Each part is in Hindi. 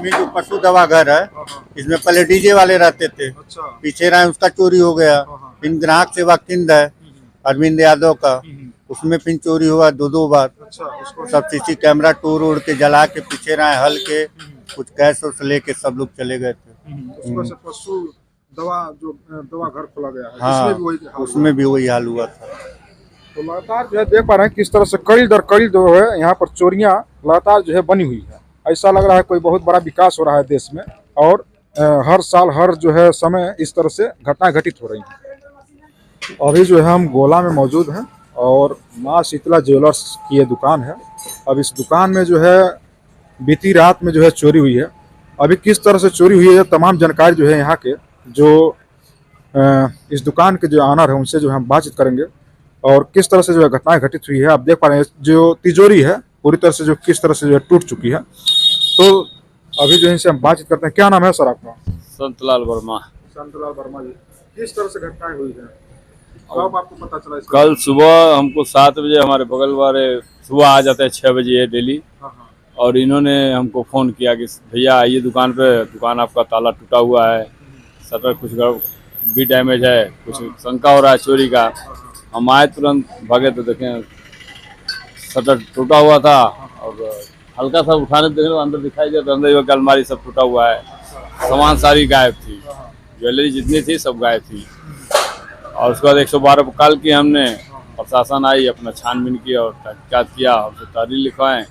में जो पशु दवा घर है, इसमें पहले डीजे वाले रहते थे। अच्छा। पीछे रहे उसका चोरी हो गया। फिर ग्राहक सेवा केंद्र है अरविंद यादव का, उसमें फिर चोरी हुआ दो बार। अच्छा, उसको सब सीसी कैमरा तोड़ उड़ के जला के पीछे रहे हल के, कुछ कैश उस लेके सब लोग चले गए थे। उसको से पशु दवा जो दवा घर खोला गया है, हाँ, उसमें भी वही हाल हुआ। उसमें भी वही हाल हुआ था। तो लगातार जो है देख पा रहे हैं किस तरह से कड़ी दर कड़ी जो है यहाँ पर चोरियां लगातार जो है बनी हुई है। ऐसा लग रहा है कोई बहुत बड़ा विकास हो रहा है देश में, और हर साल हर जो है समय इस तरह से घटनाएं घटित हो रही हैं। अभी जो है हम गोला में मौजूद हैं और माँ शीतला ज्वेलर्स की ये दुकान है। अब इस दुकान में जो है बीती रात में जो है चोरी हुई है। अभी किस तरह से चोरी हुई है तमाम जानकारी जो है यहाँ के जो इस दुकान के जो ऑनर है उनसे जो हम बातचीत करेंगे, और किस तरह से जो है घटनाएं घटित हुई है। आप देख पा रहे हैं जो तिजोरी है पूरी तरह से जो किस तरह से जो है टूट चुकी है। तो अभी जो है इनसे हम बातचीत करते हैं। क्या नाम है सर आपका? संतलाल वर्मा। संतलाल वर्मा जी, किस तरह से घटनाएं हुई है, कब आपको पता चला इसका? कल सुबह हमको 7 बजे हमारे बगल वाले सुबह आ जाते हैं 6 बजे डेली, हाँ। और इन्होंने हमको फ़ोन किया कि भैया आइए दुकान पे, दुकान आपका ताला टूटा हुआ है, शटर कुछ भी डैमेज है, कुछ शंका हो रहा है चोरी का। हम आए तुरंत भागे तो देखें शटर टूटा हुआ था, और हल्का सा उठाने देखे तो अंदर दिखाई दिया तो अंदर की अलमारी सब टूटा हुआ है, सामान सारी गायब थी, ज्वेलरी जितनी थी सब गायब थी। और उसके बाद 112 पर कॉल किया हमने, प्रशासन आई, अपना छानबीन किया और तहकीकात किया, हमसे तहरीर लिखवाएं,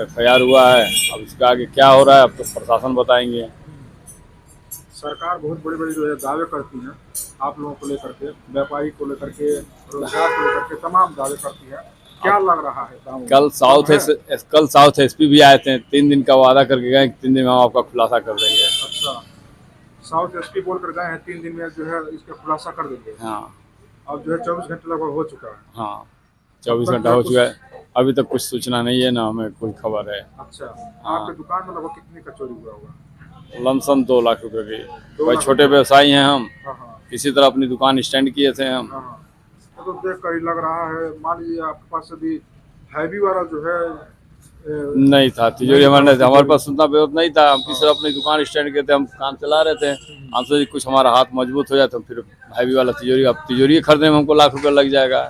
FIR हुआ है। अब इसका आगे क्या हो रहा है अब तो प्रशासन बताएंगे। सरकार बहुत बड़े बड़े जो है दावे करती है आप लोगों को लेकर के, व्यापारी को लेकर के, रोजगार को लेकर के तमाम दावे करती है। क्या लग रहा है दावों में? कल साउथ SP भी आए थे, 3 दिन का वादा करके गए, 3 दिन में हम आपका खुलासा कर देंगे। अच्छा, साउथ SP बोल कर गए हैं 3 दिन में जो है इसका खुलासा कर देंगे। हाँ। अब जो है 24 घंटे लगभग हो चुका है। हाँ, 24 घंटा हो चुका है, अभी तक कुछ सूचना नहीं है ना हमें कोई खबर है। अच्छा, आपके दुकान में लगभग कितने का चोरी हुआ होगा? लमसम 2 लाख रुपए की। भाई छोटे व्यवसायी हैं हम, हाँ। किसी तरह अपनी दुकान स्टैंड किए थे हम। हाँ। तो देख कर ही लग रहा है, मान लीजिए आपके पास अभी हैवी वाला जो है नहीं था तिजोरी, हमारे पास उतना बेहद नहीं था। हम किसी तरह अपनी दुकान स्टैंड किए थे, हम काम चला रहे थे। हमसे कुछ हमारा हाथ मजबूत हो जाए तो फिर हैवी वाला तिजोरी, अब तिजोरी खरीदने में हमको लाख रुपया लग जाएगा,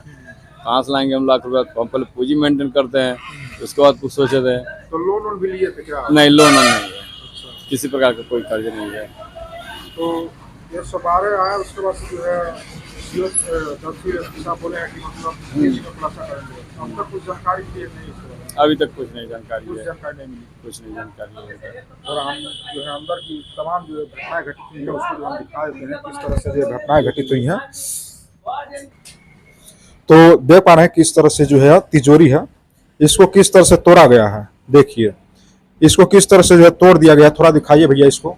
कहाँ से लाएंगे हम लाख रुपया? तो हम पहले पूंजी मेंटेन करते हैं, उसके बाद कुछ सोचे थे। तो लोन भी लिए थे क्या? नहीं, लोन नहीं है, किसी प्रकार का कोई कर्ज नहीं है। तो ये 12 आया, उसके बाद से जो है बोले हैं कि मतलब इसमें खुलासा करेंगे। अब तक कुछ जानकारी दी नहीं? अभी तक कुछ नहीं जानकारी कुछ है, जानकारी नहीं मिली। कुछ नहीं जानकारी है। और हम जो है अंदर की तमाम जो घटनाएं घटित हुई है उसको जो हम दिखा देते हैं किस तरह से जो घटनाएं घटित हुई हैं। तो देख पा रहे हैं किस तरह से जो है तिजोरी है, इसको किस तरह से तोड़ा गया है। देखिए इसको किस तरह से जो है तोड़ दिया गया, थोड़ा दिखाइए भैया इसको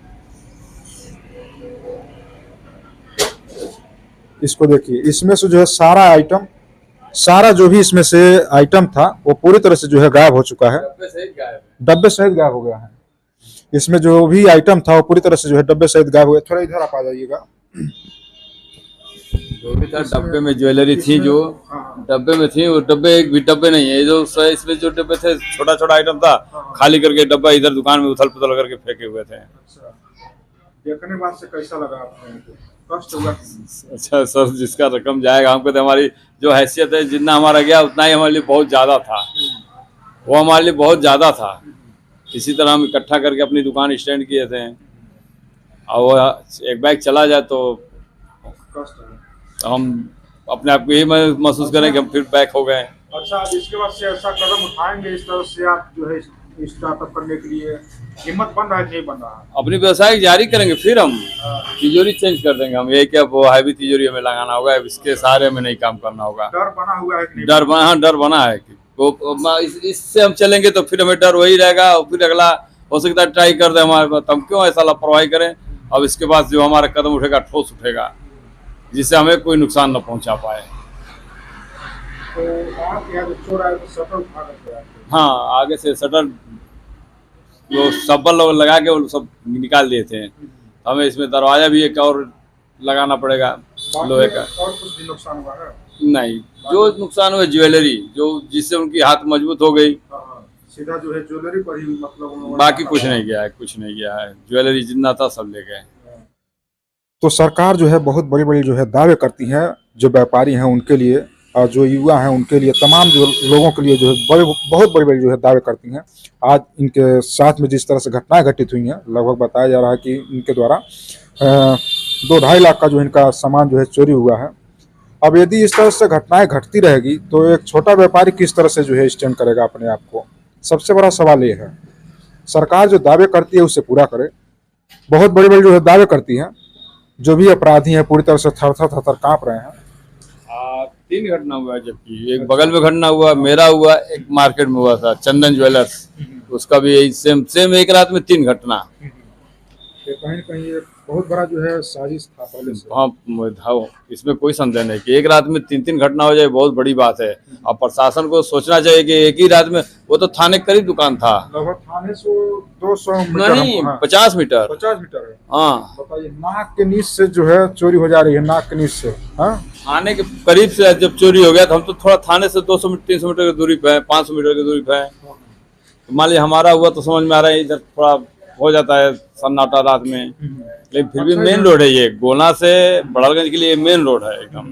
देखिए। इसमें से जो है सारा जो भी इसमें से आइटम था वो पूरी तरह से जो है गायब हो चुका है, डब्बे सहित गायब हो गया है। इसमें जो भी आइटम था वो पूरी तरह से जो है डब्बे सहित गायब हो गया। थोड़ा इधर आप आ जाइएगा। जो भी था डब्बे में ज्वेलरी थी, जो डब्बे में थी वो डब्बे एक भी डब्बे नहीं है। जो इसमें जो डब्बे थे छोटा छोटा आइटम था, खाली करके डब्बा इधर दुकान में उथल पुथल करके फेंके हुए थे। देखने बाद से कैसा लगा आपको? कष्ट हुआ? अच्छा सर, जिसका रकम जाएगा, हमको तो हमारी जो हैसियत है जितना हमारा गया उतना ही हमारे लिए बहुत ज़्यादा था, वो हमारे लिए बहुत ज़्यादा था। इसी तरह हम इकट्ठा करके अपनी दुकान स्टैंड किए थे, और एक बैग चला जाए तो हम अपने आप को यही महसूस करें कि हम फिर बैक हो गए। अच्छा, इसके बाद से ऐसा कदम उठाएंगे इस तरह से आप जो है स्टार्टअप करने के लिए हिम्मत बन रहा है नहीं बन रहा? अपनी व्यवसाय जारी करेंगे, फिर हम तिजोरी चेंज कर देंगे। हम यही क्या वो हैवी तिजोरी हमें लगाना होगा, इसके सहारे में नहीं काम करना होगा। डर बना हुआ है? डर बना है कि वो इससे हम चलेंगे तो फिर हमें डर वही रहेगा, और फिर अगला हो सकता है ट्राई कर दे हमारे पास। हम क्यों ऐसा लापरवाही करें? अब इसके बाद जो हमारा कदम उठेगा ठोस उठेगा, जिससे हमें कोई नुकसान न पहुंचा पाए। तो आप यहाँ जो चोर आए तो शटर उठा करके आए? हाँ, आगे से शटर वो सब्बल लोग लगा के वो सब निकाल दिए थे। हमें इसमें दरवाजा भी एक और लगाना पड़ेगा लोहे का। और कुछ भी नुकसान हुआ है? नहीं, जो नुकसान हुआ ज्वेलरी, जो जिससे उनकी हाथ मजबूत हो गई, सीधा जो है ज्वेलरी पर ही मतलब उन्होंने बाकी कुछ नहीं किया है, कुछ नहीं किया है। ज्वेलरी जितना था सब ले गए। तो सरकार जो है बहुत बड़ी बड़ी जो है दावे करती है, जो व्यापारी हैं उनके लिए और जो युवा हैं उनके लिए, तमाम जो लोगों के लिए जो है बहुत बड़ी बड़ी जो है दावे करती हैं। आज इनके साथ में जिस तरह से घटनाएं घटित हुई हैं, लगभग बताया जा रहा है कि इनके द्वारा 2-2.5 लाख का जो इनका सामान जो है चोरी हुआ है। अब यदि इस तरह से घटनाएं घटती रहेगी तो एक छोटा व्यापारी किस तरह से जो है स्टैंड करेगा अपने आप को। सबसे बड़ा सवाल ये है, सरकार जो दावे करती है उसे पूरा करे। बहुत बड़ी बड़ी जो है दावे करती है, जो भी अपराधी हैं पूरी तरह से थर कांप रहे हैं। 3 घटना हुआ है, जबकि एक बगल में घटना हुआ, मेरा हुआ, एक मार्केट में हुआ था चंदन ज्वेलर्स, उसका भी यही सेम एक रात में 3 घटना। कहीं न कहीं ये बहुत बड़ा जो है साजिश था पहले से। हाँ, इसमें कोई संदेह नहीं कि एक रात में 3 घटना हो जाए बहुत बड़ी बात है। और प्रशासन को सोचना चाहिए कि एक ही रात में, वो तो थाने के करीब दुकान था, लगभग थाने से 200 मीटर नहीं हाँ, 50 मीटर। 50 मीटर है। हाँ, बताइए, नाक के नीच से जो है चोरी हो जा रही है, नाक के नीच से। हाँ, थाने के करीब से जब चोरी हो गया तो हम तो थोड़ा थाने से 200-300 मीटर की दूरी पे है, 500 मीटर की दूरी पे है। तो मान लिया हमारा हुआ तो समझ में आ रहा है, इधर थोड़ा हो जाता है सन्नाटा रात में, लेकिन फिर भी मेन रोड है ये, गोला से बड़ालगंज के लिए मेन रोड है, एकदम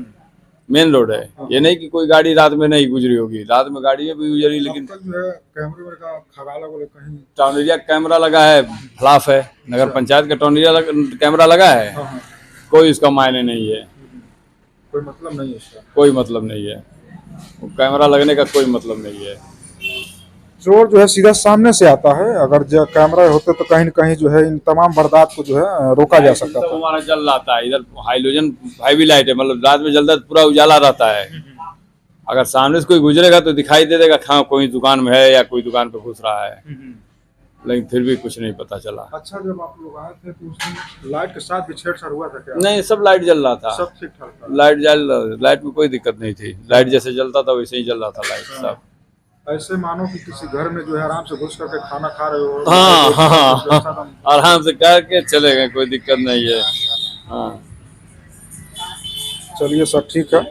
मेन रोड है। ये नहीं कि कोई गाड़ी रात में नहीं गुजरी होगी, रात में गाड़ी में भी गुजरी, लेकिन जो है कैमरे का खगाला बोले कहीं टॉर्नेरिया कैमरा लगा है, खिलाफ है, नगर पंचायत का टॉर्नेरिया कैमरा लगा है, कोई इसका मायने नहीं है, कोई मतलब नहीं है इसका। कोई मतलब नहीं है, वो कैमरा लगने का कोई मतलब नहीं है। चोर जो है सीधा सामने से आता है, अगर जो कैमरा होते तो कहीं न कहीं जो है इन तमाम वारदात को जो है रोका जा सकता तो था। हमारा जल रहा है, इधर हाइलोजन हाईवी लाइट है, मतलब रात में जलता है पूरा उजाला रहता है। अगर सामने से कोई गुजरेगा तो दिखाई दे देगा हाँ कोई दुकान में है या कोई दुकान पे घुस रहा है, लेकिन फिर भी कुछ नहीं पता चला। अच्छा, जब आप लोग आए थे तो उस दिन लाइट के साथ भी छेड़छाड़ हुआ था क्या? नहीं, सब लाइट जल रहा था, सब ठीक ठाक था। लाइट में कोई दिक्कत नहीं थी, लाइट जैसे जलता था वैसे ही जल रहा था लाइट सब। ऐसे मानो कि किसी घर में जो है आराम से घुस करके खाना खा रहे हो। हाँ, आराम से करके चले गए, कोई दिक्कत नहीं है। हाँ, चलिए सब ठीक है।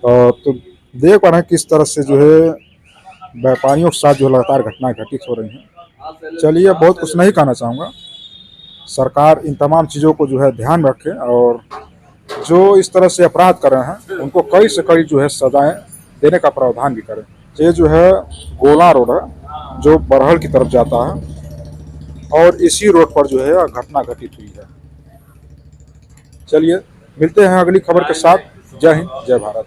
तो देख पा रहे हैं किस तरह से जो है व्यापारियों के साथ जो लगातार घटनाएं घटित हो रही हैं। चलिए, बहुत कुछ नहीं कहना चाहूँगा, सरकार इन तमाम चीज़ों को जो है ध्यान रखे और जो इस तरह से अपराध कर रहे हैं उनको कड़ी से कड़ी जो है सजाएं देने का प्रावधान भी करें। ये जो है गोला रोड है जो बरहल की तरफ जाता है और इसी रोड पर जो है घटना घटित हुई है। चलिए, मिलते हैं अगली खबर के साथ। जय हिंद, जय भारत।